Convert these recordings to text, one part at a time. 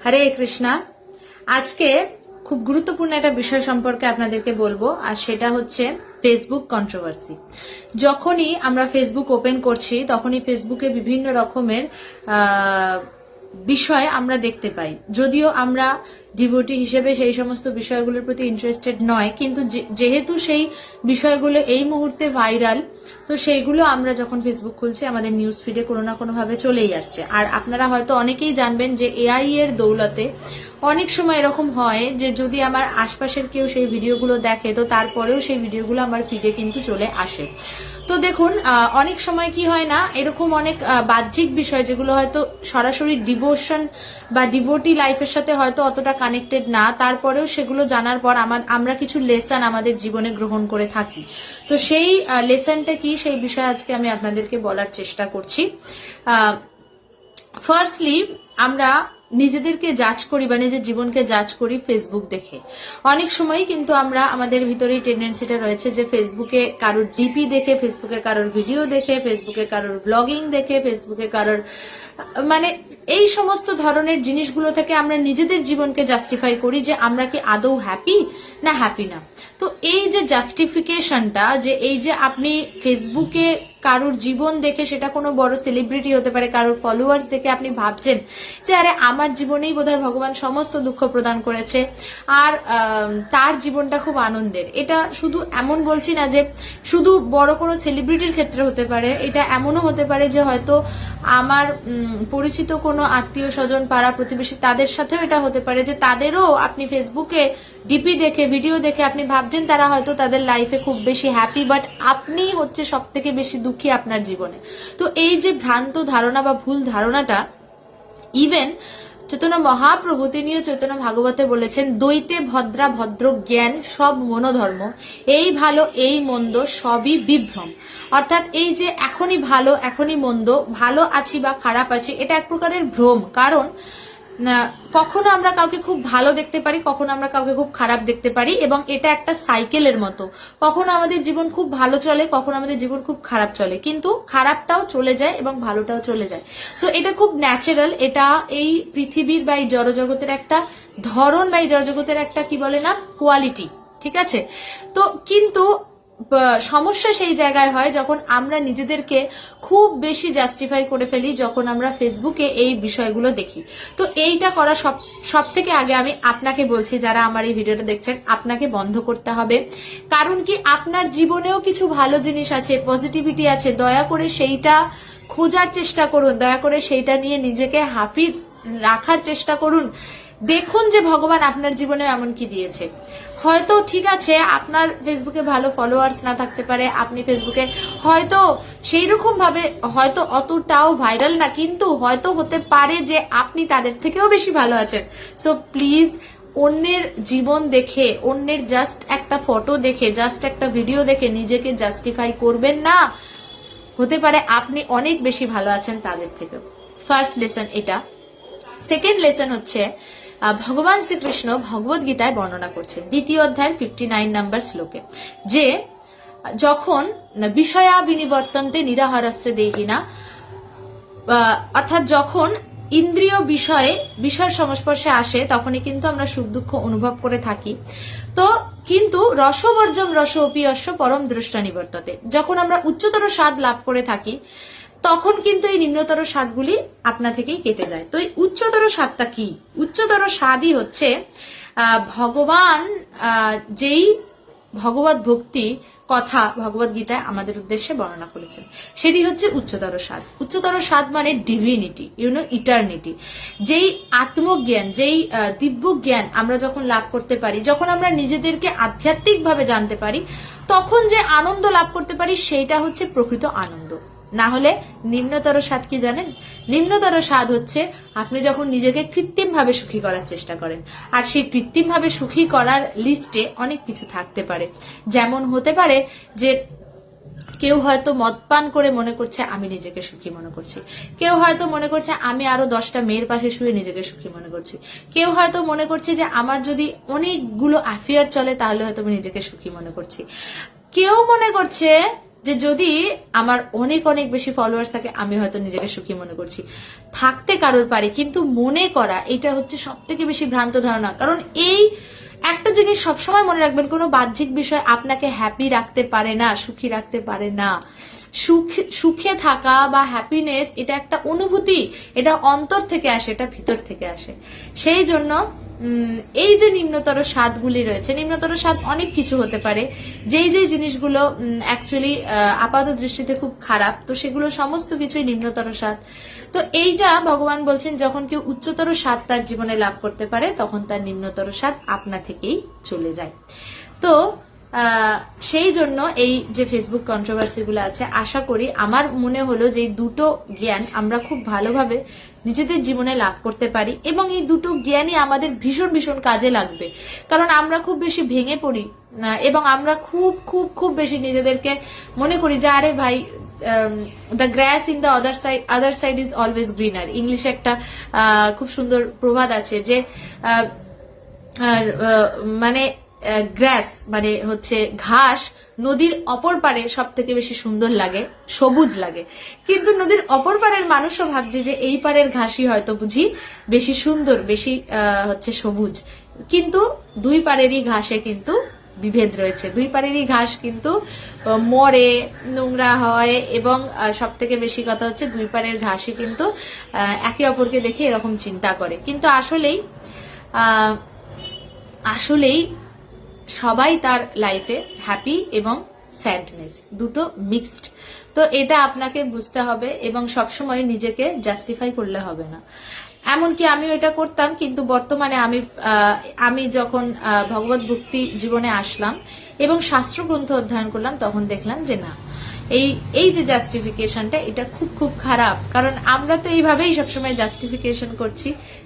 হরে কৃষ্ণা। আজকে খুব গুরুত্বপূর্ণ একটা বিষয় সম্পর্কে আপনাদেরকে বলবো, আর সেটা হচ্ছে ফেসবুক কন্ট্রোভার্সি। যখনই আমরা ফেসবুক ওপেন করছি তখনই ফেসবুকে বিভিন্ন রকমের বিষয় আমরা দেখতে পাই। যদিও আমরা ডিভোটি হিসেবে সেই সমস্ত বিষয়গুলোর প্রতি ইন্টারেস্টেড নয়, কিন্তু যেহেতু সেই বিষয়গুলো এই মুহূর্তে ভাইরাল, তো সেইগুলো আমরা যখন ফেসবুক খুলছি আমাদের নিউজ ফিডে কোনো না কোনো ভাবে চলেই আসছে। আর আপনারা হয়তো অনেকেই জানবেন যে এআই এর দৌলতে অনেক সময় এরকম হয় যে যদি আমার আশপাশের কেউ সেই ভিডিওগুলো দেখে তো তারপরেও সেই ভিডিওগুলো আমার ফিডে কিন্তু চলে আসে। তো দেখুন, অনেক সময় কি হয় না, এরকম অনেক বাহ্যিক বিষয় যেগুলো হয়তো সরাসরি ডিভোশন বা ডিভোটি লাইফের সাথে হয়তো অতটা কানেক্টেড না, তারপরেও সেগুলো জানার পর আমরা কিছু লেসন আমাদের জীবনে গ্রহণ করে থাকি। তো সেই লেসনটা কি, সেই বিষয়ে আজকে আমি আপনাদেরকে বলার চেষ্টা করছি। ফার্স্টলি, আমরা নিজেদেরকে জাজ করি বা নিজের জীবনকে জাজ করি ফেসবুক দেখে। অনেক সময় কিন্তু আমরা আমাদের ভিতরেই টেন্ডেন্সিটা রয়েছে যে ফেসবুকে কারোর ডিপি দেখে, ফেসবুকে কারোর ভিডিও দেখে, ফেসবুকে কারোর ব্লগিং দেখে, ফেসবুকে কারোর মানে এই সমস্ত ধরনের জিনিসগুলো থেকে আমরা নিজেদের জীবনকে জাস্টিফাই করি যে আমরা কি আদৌ হ্যাপি না হ্যাপি না। তো এই যে জাস্টিফিকেশনটা, যে এই যে আপনি ফেসবুকে কারোর জীবন দেখে, সেটা কোনো বড় সেলিব্রিটি হতে পারে, কারোর ফলোয়ার্স দেখে আপনি ভাবছেন যে আরে আমার জীবনেই বোধহয় ভগবান সমস্ত দুঃখ প্রদান করেছে আর তার জীবনটা খুব আনন্দের। এটা শুধু এমন বলছি না যে শুধু বড় কোনো সেলিব্রিটির ক্ষেত্রে হতে পারে, এটা এমনও হতে পারে যে হয়তো আমার পরিচিত কোনো আত্মীয় স্বজন, পাড়া প্রতিবেশী, তাদের সাথেও এটা হতে পারে যে তাদেরও আপনি ফেসবুকে ডিপি দেখে, ভিডিও দেখে আপনি ভাবছেন তারা হয়তো তাদের লাইফে খুব বেশি হ্যাপি, বাট আপনি হচ্ছে সব থেকে বেশি দুঃখী আপনার জীবনে। তো এই যে ভ্রান্ত ধারণা বা ভুল ধারণাটা, ইভেন চৈতন্য মহাপ্রভু তিনিও চৈতন্য ভাগবতে বলেছেন, দ্বৈতে ভদ্রা ভদ্র জ্ঞান সব মনোধর্ম, এই ভালো এই মন্দ সবই বিভ্রম। অর্থাৎ এই যে এখনই ভালো এখনই মন্দ, ভালো আছি বা খারাপ আছি, এটা এক প্রকারের ভ্রম। কারণ কখনো আমরা কাউকে খুব ভালো দেখতে পারি, কখনো আমরা কাউকে খুব খারাপ দেখতে পারি, এবং এটা একটা সাইকেলের মতো। কখনো আমাদের জীবন খুব ভালো চলে, কখনো আমাদের জীবন খুব খারাপ চলে, কিন্তু খারাপটাও চলে যায় এবং ভালোটাও চলে যায়। সো এটা খুব ন্যাচারাল। এটা এই পৃথিবীর বা এই জড়জগতের একটা ধরন বা এই জড়জগতের একটা কি বলে না, কোয়ালিটি। ঠিক আছে? তো কিন্তু সমস্যা সেই জায়গায় হয় যখন আমরা নিজেদেরকে খুব বেশি জাস্টিফাই করে ফেলি, যখন আমরা ফেসবুকে এই বিষয়গুলো দেখি। তো এইটা করা সব থেকে আগে আমি আপনাকে বলছি, যারা আমার এই ভিডিওটা দেখছেন, আপনাকে বন্ধ করতে হবে। কারণ কি, আপনার জীবনেও কিছু ভালো জিনিস আছে, পজিটিভিটি আছে, দয়া করে সেইটা খোঁজার চেষ্টা করুন, দয়া করে সেইটা নিয়ে নিজেকে হ্যাপি রাখার চেষ্টা করুন। দেখুন যে ভগবান আপনার জীবনে এমন কি দিয়েছে। হয়তো ঠিক আছে আপনার ফেসবুকে ভালো ফলোয়ার্স না থাকতে পারে, আপনি ফেসবুকে হয়তো সেই রকম ভাবে হয়তো অতটাও ভাইরাল না, কিন্তু হয়তো হতে পারে যে আপনি তাদের থেকেও বেশি ভালো আছেন। সো প্লিজ, অন্যের জীবন দেখে, অন্যের জাস্ট একটা ফটো দেখে, জাস্ট একটা ভিডিও দেখে নিজেকে জাস্টিফাই করবেন না। হতে পারে আপনি অনেক বেশি ভালো আছেন তাদের থেকেও। ফার্স্ট লেসন এটা। সেকেন্ড লেসন হচ্ছে, ভগবান শ্রীকৃষ্ণ ভগবদ গীতায় বর্ণনা করছেন 2য় অধ্যায়ের 59 নম্বর শ্লোকে, যে যখন বিষয়া বিনিবর্তন্তে নিরাহারস্য দেহিনা, অর্থাৎ যখন ইন্দ্রিয় বিষয়ের সংস্পর্শে আসে তখনই কিন্তু আমরা সুখ দুঃখ অনুভব করে থাকি। তো কিন্তু রসবর্জম রস অপিয়স্য পরম দ্রষ্টা নিবর্ততে, যখন আমরা উচ্চতর স্বাদ লাভ করে থাকি তখন কিন্তু এই নিম্নতর স্বাদগুলি আপনা থেকেই কেটে যায়। তো এই উচ্চতর স্বাদটা কি? উচ্চতর স্বাদই হচ্ছে ভগবান যেই ভগবত ভক্তি কথা ভগবত গীতায় আমাদের উদ্দেশ্যে বর্ণনা করেছেন, সেটি হচ্ছে উচ্চতর স্বাদ। উচ্চতর স্বাদ মানে ডিভিনিটি, ইটার্নিটি। যেই আত্মজ্ঞান, যেই দিব্য জ্ঞান আমরা যখন লাভ করতে পারি, যখন আমরা নিজেদেরকে আধ্যাত্মিক ভাবে জানতে পারি, তখন যে আনন্দ লাভ করতে পারি সেইটা হচ্ছে প্রকৃত আনন্দ। না হলে নিম্নতর স্বাদ কি জানেন? নিম্নতর স্বাদ হচ্ছে আপনি যখন নিজেকে কৃত্রিম ভাবে সুখী করার চেষ্টা করেন, আর সেই কৃত্রিম ভাবে সুখী করার লিস্টে অনেক কিছু থাকতে পারে। যেমন হতে পারে যে কেউ হয়তো মদ পান করে মনে করছে আমি নিজেকে সুখী মনে করছি, কেউ হয়তো মনে করছে আমি আরো 10টা মেয়ের পাশে শুয়ে নিজেকে সুখী মনে করছি, কেউ হয়তো মনে করছে যে আমার যদি অনেকগুলো অ্যাফেয়ার চলে তাহলে হয়তো আমি নিজেকে সুখী মনে করছি, কেউ মনে করছে যে যদি আমার অনেক অনেক বেশি ফলোয়ার্স থাকে আমি হয়তো নিজেকে সুখী মনে করছি, থাকতে কারোর পারে, কিন্তু মনে করা এটা হচ্ছে সব থেকে বেশি ভ্রান্ত ধারণা। কারণ এই একটা জিনিস সবসময় মনে রাখবেন, কোনো বাহ্যিক বিষয় আপনাকে হ্যাপি রাখতে পারে না, সুখী রাখতে পারে না। সুখে থাকা বা হ্যাপিনেস এটা একটা অনুভূতি, এটা অন্তর থেকে আসে, এটা ভিতর থেকে আসে। সেই জন্য এই যে নিম্নতর স্বাদগুলি রয়েছে, নিম্নতর স্বাদ অনেক কিছু হতে পারে, যেই যেই জিনিসগুলো অ্যাকচুয়ালি আপাত দৃষ্টিতে খুব খারাপ, তো সেগুলো সমস্ত কিছুই নিম্নতর স্বাদ। তো এইটা ভগবান বলছেন, যখন কেউ উচ্চতর স্বাদ তার জীবনে লাভ করতে পারে তখন তার নিম্নতর স্বাদ আপনা থেকেই চলে যায়। তো সেই জন্য এই যে ফেসবুক কন্ট্রোভার্সি গুলো আছে, আশা করি, আমার মনে হলো যে দুটো জ্ঞান আমরা খুব ভালোভাবে নিজেদের জীবনে লাভ করতে পারি, এবং এই দুটো জ্ঞানই আমাদের ভীষণ ভীষণ কাজে লাগবে। কারণ আমরা খুব বেশি ভেঙে পড়ি এবং আমরা খুব খুব খুব বেশি নিজেদেরকে মনে করি যে আরে ভাই, the grass in the other side is always greener. ইংলিশে একটা খুব সুন্দর প্রবাদ আছে যে মানে গ্রাস মানে হচ্ছে ঘাস নদীর অপর পারে সব থেকে বেশি সুন্দর লাগে, সবুজ লাগে, কিন্তু নদীর অপর পারের মানুষও ভাবছে যে এই পারের ঘাসই হয়তো বুঝি বেশি সুন্দর, বেশি হচ্ছে সবুজ। কিন্তু দুই পারেরই ঘাসে কিন্তু বিভেদ রয়েছে, দুই পারেরই ঘাস কিন্তু মরে, নোংরা হয়, এবং সব থেকে বেশি কথা হচ্ছে দুই পারের ঘাসই কিন্তু একে অপরকে দেখে এরকম চিন্তা করে। কিন্তু আসলেই সবাই তার লাইফে হ্যাপি এবং স্যাডনেস দুটো মিক্সড। তো এটা আপনাকে বুঝতে হবে এবং সবসময় নিজেকে জাস্টিফাই করলে হবে না। এমনকি আমিও এটা করতাম, কিন্তু বর্তমানে আমি যখন ভগবত ভক্তি জীবনে আসলাম এবং শাস্ত্রগ্রন্থ অধ্যয়ন করলাম, তখন দেখলাম যে না, এই যে জাস্টিফিকেশনটা এটা খুব খুব খারাপ। কারণ আমরা তো এইভাবেই সবসময়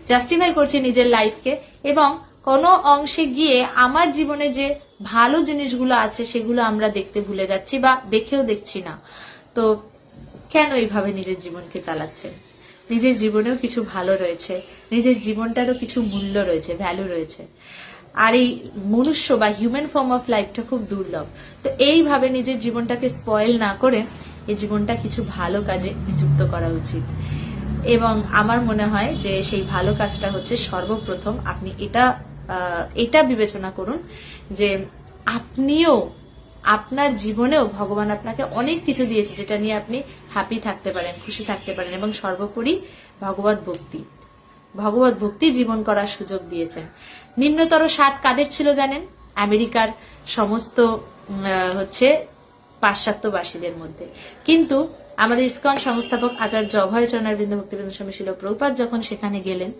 জাস্টিফাই করছি নিজের লাইফকে, এবং কোনো অংশে গিয়ে আমার জীবনে যে ভালো জিনিসগুলো আছে সেগুলো আমরা দেখতে ভুলে যাচ্ছি বা দেখেও দেখছি না। তো কেন এইভাবে নিজের জীবনকে চালাচ্ছেন? নিজের জীবনেও কিছু ভালো রয়েছে, নিজের জীবনটারও কিছু মূল্য রয়েছে, ভ্যালু রয়েছে। আর এই মনুষ্য বা হিউম্যান ফর্ম অফ লাইফটা খুব দুর্লভ। তো এইভাবে নিজের জীবনটাকে স্পয়েল না করে এই জীবনটা কিছু ভালো কাজে নিযুক্ত করা উচিত। এবং আমার মনে হয় যে সেই ভালো কাজটা হচ্ছে সর্বপ্রথম আপনি এটা বিবেচনা করুন যে আপনিও আপনার জীবনেও ভগবান আপনাকে অনেক কিছু দিয়েছে যেটা নিয়ে আপনি হ্যাপি থাকতে পারেন, খুশি থাকতে পারেন, এবং সর্বোপরি ভগবত ভক্তি জীবন করার সুযোগ দিয়েছেন। নিম্নতর স্বাদ কাদের ছিল জানেন? আমেরিকার সমস্ত হচ্ছে পাশ্চাত্যবাসীদের মধ্যে। কিন্তু আমাদের ইসকন সংস্থাপক আচার্য অভয়চরণারবিন্দ ভক্তিবৃন্দ স্বামী শিল প্রভুপাদ যখন সেখানে গেলেন,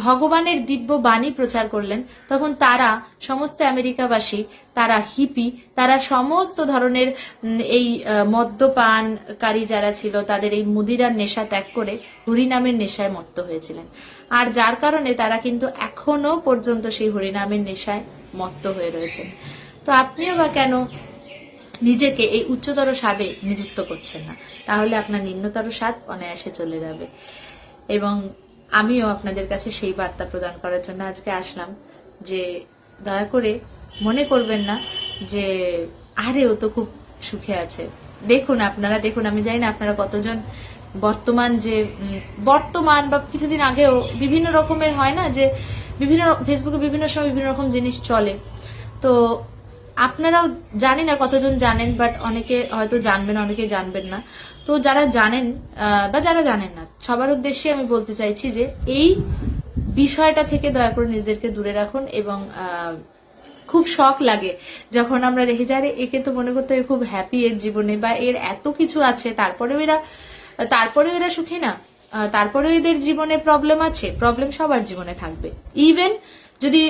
ভগবানের দিব্য বাণী প্রচার করলেন, তখন তারা সমস্ত আমেরিকাবাসী, তারা হিপি, তারা সমস্ত ধরনের এই মদ্যপানকারী যারা ছিল তাদের এই মুদিরার নেশা ত্যাগ করে হরিনামের নেশায় মত্ত হয়েছিলেন। আর যার কারণে তারা কিন্তু এখনো পর্যন্ত সেই হরিনামের নেশায় মত্ত হয়ে রয়েছেন। তো আপনিও বা কেন নিজেকে এই উচ্চতর স্বাদে নিযুক্ত করছেন না? তাহলে আপনার নিম্নতর স্বাদ অনায়াসে চলে যাবে। এবং আমিও আপনাদের কাছে সেই বার্তা প্রদান করার জন্য আজকে আসলাম যে দয়া করে মনে করবেন না যে আরে ও তো খুব সুখে আছে। আপনারা দেখুন, আমি জানি না আপনারা কতজন বর্তমান বা কিছুদিন আগেও বিভিন্ন রকমের হয় না যে বিভিন্ন ফেসবুকে বিভিন্ন সময় বিভিন্ন রকম জিনিস চলে, তো আপনারাও জানি না কতজন জানেন, বাট অনেকে হয়তো জানবেন, অনেকে জানবেন না। তো যারা জানেন বা যারা জানেন না, সবার উদ্দেশ্যে আমি বলতে চাইছি যে এই বিষয়টা থেকে দয়া করে নিজেদেরকে দূরে রাখুন। এবং খুব শখ লাগে যখন আমরা দেখি যে আরে একে তো মনে করতে খুব হ্যাপি এর জীবনে, বা এর এত কিছু আছে, তারপরেও এরা সুখী না, তারপরেও এদের জীবনে প্রবলেম আছে। প্রবলেম সবার জীবনে থাকবে। ইভেন যদি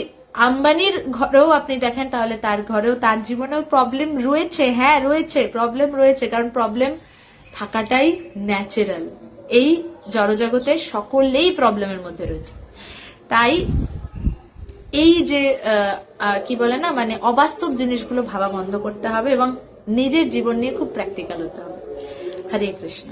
আম্বানির ঘরেও আপনি দেখেন, তাহলে তার ঘরেও, তার জীবনেও প্রবলেম রয়েছে। হ্যাঁ, রয়েছে, প্রবলেম রয়েছে, কারণ প্রবলেম থাকাটাই ন্যাচারাল। এই জড়জগতে সকলেই প্রবলেমের মধ্যে রয়েছে। তাই এই যে কি বলে না, মানে অবাস্তব জিনিসগুলো ভাবা বন্ধ করতে হবে এবং নিজের জীবন নিয়ে খুব প্র্যাকটিক্যাল হতে হবে। হরে কৃষ্ণ।